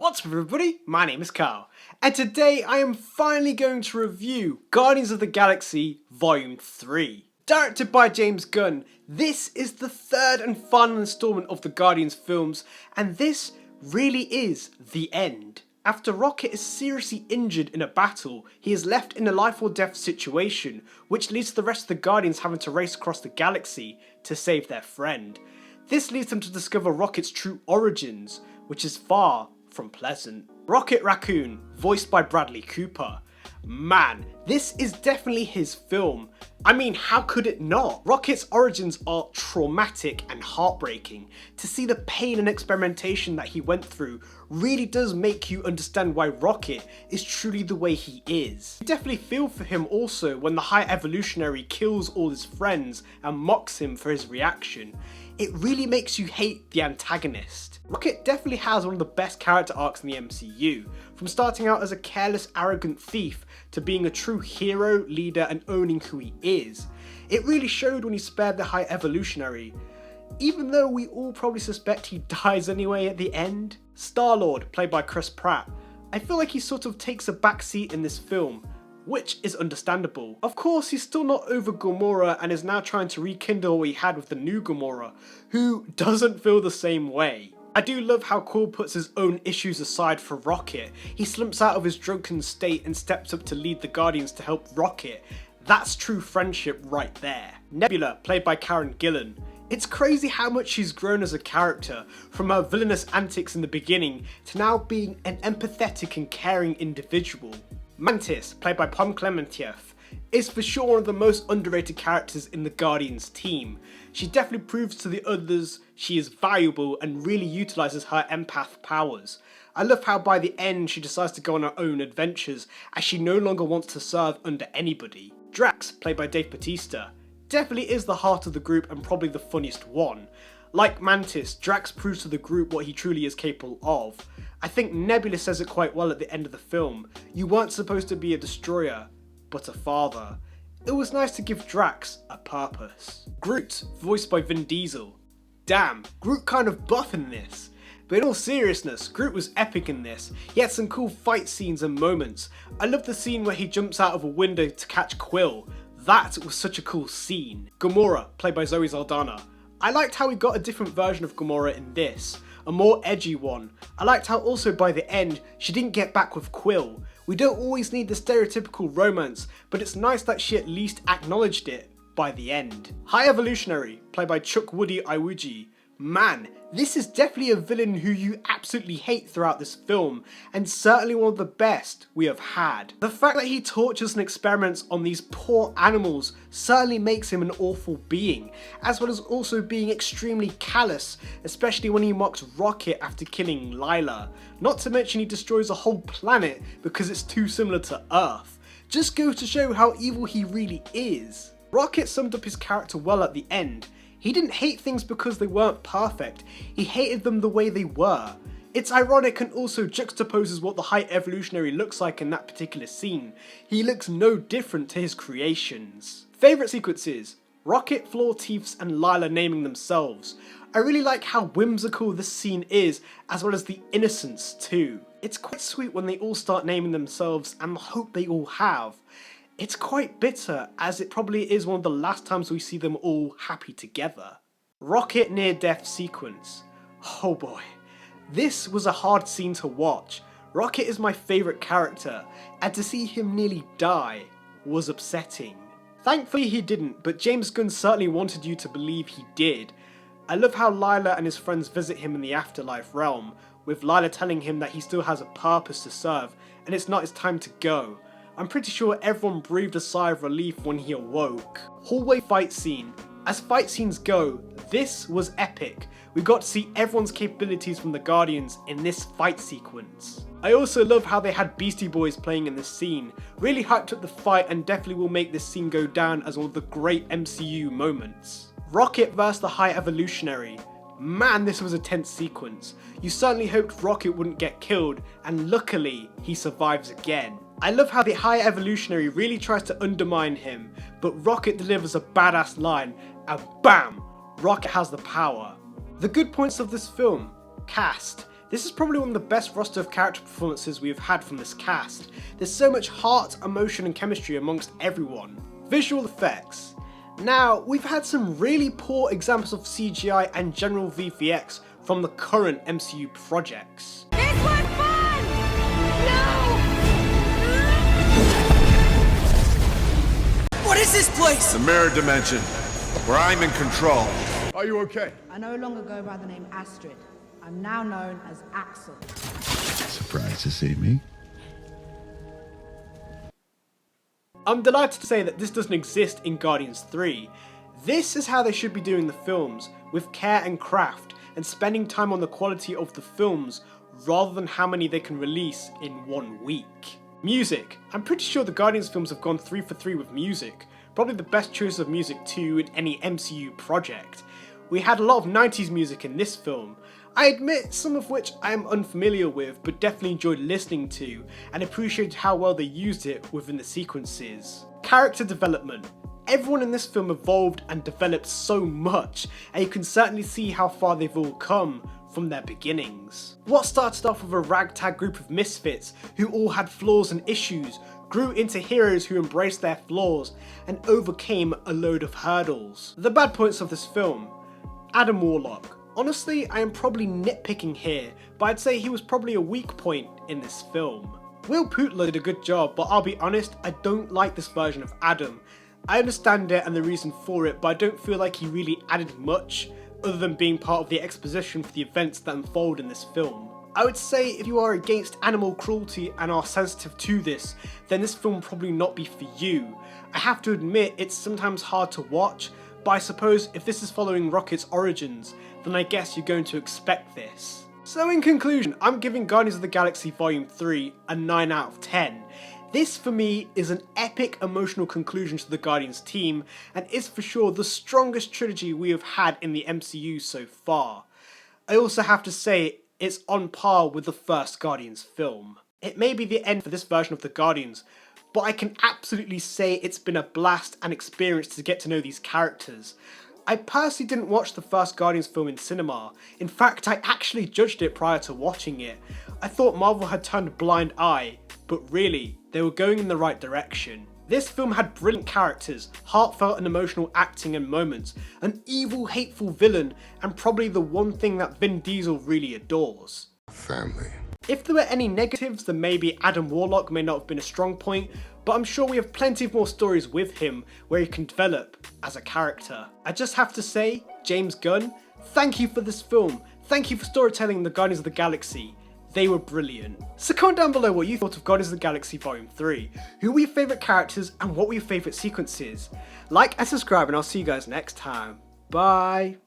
What's up everybody, my name is Kyle, and today I am finally going to review Guardians of the Galaxy Volume 3. Directed by James Gunn, this is the third and final installment of the Guardians films, and this really is the end. After Rocket is seriously injured in a battle, he is left in a life or death situation, which leads to the rest of the Guardians having to race across the galaxy to save their friend. This leads them to discover Rocket's true origins, which is far from pleasant. Rocket Raccoon, voiced by Bradley Cooper. Man, this is definitely his film. I mean, how could it not? Rocket's origins are traumatic and heartbreaking. To see the pain and experimentation that he went through really does make you understand why Rocket is truly the way he is. You definitely feel for him also when the High Evolutionary kills all his friends and mocks him for his reaction. It really makes you hate the antagonist. Rocket definitely has one of the best character arcs in the MCU, from starting out as a careless, arrogant thief to being a true hero, leader and owning who he is. It really showed when he spared the High Evolutionary, even though we all probably suspect he dies anyway at the end. Star-Lord, played by Chris Pratt, I feel like he sort of takes a backseat in this film, which is understandable. Of course, he's still not over Gamora and is now trying to rekindle what he had with the new Gamora, who doesn't feel the same way. I do love how Quill puts his own issues aside for Rocket. He slumps out of his drunken state and steps up to lead the Guardians to help Rocket. That's true friendship right there. Nebula, played by Karen Gillan. It's crazy how much she's grown as a character, from her villainous antics in the beginning to now being an empathetic and caring individual. Mantis, played by Pom Klementieff, is for sure one of the most underrated characters in the Guardians team. She definitely proves to the others she is valuable and really utilises her empath powers. I love how by the end she decides to go on her own adventures as she no longer wants to serve under anybody. Drax, played by Dave Bautista, definitely is the heart of the group and probably the funniest one. Like Mantis, Drax proves to the group what he truly is capable of. I think Nebula says it quite well at the end of the film. You weren't supposed to be a destroyer, but a father. It was nice to give Drax a purpose. Groot, voiced by Vin Diesel. Damn, Groot kind of buff in this. But in all seriousness, Groot was epic in this. He had some cool fight scenes and moments. I love the scene where he jumps out of a window to catch Quill. That was such a cool scene. Gamora, played by Zoe Saldana. I liked how we got a different version of Gamora in this, a more edgy one. I liked how also by the end, she didn't get back with Quill. We don't always need the stereotypical romance, but it's nice that she at least acknowledged it by the end. High Evolutionary, played by Chuck Woody Iwuji. Man, this is definitely a villain who you absolutely hate throughout this film, and certainly one of the best we have had. The fact that he tortures and experiments on these poor animals certainly makes him an awful being, as well as also being extremely callous, especially when he mocks Rocket after killing Lylla. Not to mention he destroys a whole planet because it's too similar to Earth. Just goes to show how evil he really is. Rocket summed up his character well at the end. He didn't hate things because they weren't perfect, he hated them the way they were. It's ironic and also juxtaposes what the High Evolutionary looks like in that particular scene. He looks no different to his creations. Favourite sequences: Rocket, Floor Teeths and Lylla naming themselves. I really like how whimsical this scene is, as well as the innocence too. It's quite sweet when they all start naming themselves and the hope they all have. It's quite bitter, as it probably is one of the last times we see them all happy together. Rocket near-death sequence. Oh boy, this was a hard scene to watch. Rocket is my favourite character, and to see him nearly die was upsetting. Thankfully he didn't, but James Gunn certainly wanted you to believe he did. I love how Lylla and his friends visit him in the afterlife realm, with Lylla telling him that he still has a purpose to serve, and it's not his time to go. I'm pretty sure everyone breathed a sigh of relief when he awoke. Hallway fight scene. As fight scenes go, this was epic. We got to see everyone's capabilities from the Guardians in this fight sequence. I also love how they had Beastie Boys playing in this scene. Really hyped up the fight and definitely will make this scene go down as one of the great MCU moments. Rocket vs the High Evolutionary. Man, this was a tense sequence. You certainly hoped Rocket wouldn't get killed, and luckily, he survives again. I love how the High Evolutionary really tries to undermine him, but Rocket delivers a badass line, and BAM! Rocket has the power. The good points of this film: cast. This is probably one of the best roster of character performances we have had from this cast. There's so much heart, emotion and chemistry amongst everyone. Visual effects. Now, we've had some really poor examples of CGI and general VFX from the current MCU projects. This was fun! No! What is this place? The mirror dimension, where I'm in control. Are you okay? I no longer go by the name Astrid. I'm now known as Axel. Surprised to see me? I'm delighted to say that this doesn't exist in Guardians 3. This is how they should be doing the films, with care and craft, and spending time on the quality of the films rather than how many they can release in 1 week. Music. I'm pretty sure the Guardians films have gone 3 for 3 with music, probably the best choice of music too in any MCU project. We had a lot of 90s music in this film. I admit some of which I am unfamiliar with, but definitely enjoyed listening to and appreciated how well they used it within the sequences. Character development. Everyone in this film evolved and developed so much, and you can certainly see how far they've all come from their beginnings. What started off with a ragtag group of misfits who all had flaws and issues grew into heroes who embraced their flaws and overcame a load of hurdles. The bad points of this film. Adam Warlock. Honestly, I am probably nitpicking here, but I'd say he was probably a weak point in this film. Will Pootler did a good job, but I'll be honest, I don't like this version of Adam. I understand it and the reason for it, but I don't feel like he really added much, other than being part of the exposition for the events that unfold in this film. I would say if you are against animal cruelty and are sensitive to this, then this film will probably not be for you. I have to admit, it's sometimes hard to watch, but I suppose if this is following Rocket's origins, then I guess you're going to expect this. So in conclusion, I'm giving Guardians of the Galaxy Volume 3 a 9 out of 10. This for me is an epic emotional conclusion to the Guardians team, and is for sure the strongest trilogy we have had in the MCU so far. I also have to say, it's on par with the first Guardians film. It may be the end for this version of the Guardians, but I can absolutely say it's been a blast and experience to get to know these characters. I personally didn't watch the first Guardians film in cinema. In fact, I actually judged it prior to watching it. I thought Marvel had turned a blind eye, but really, they were going in the right direction. This film had brilliant characters, heartfelt and emotional acting and moments, an evil, hateful villain, and probably the one thing that Vin Diesel really adores. Family. If there were any negatives, then maybe Adam Warlock may not have been a strong point, but I'm sure we have plenty of more stories with him where he can develop as a character. I just have to say, James Gunn, thank you for this film. Thank you for storytelling the Guardians of the Galaxy. They were brilliant. So comment down below what you thought of Guardians of the Galaxy Volume 3. Who were your favourite characters and what were your favourite sequences? Like and subscribe and I'll see you guys next time. Bye.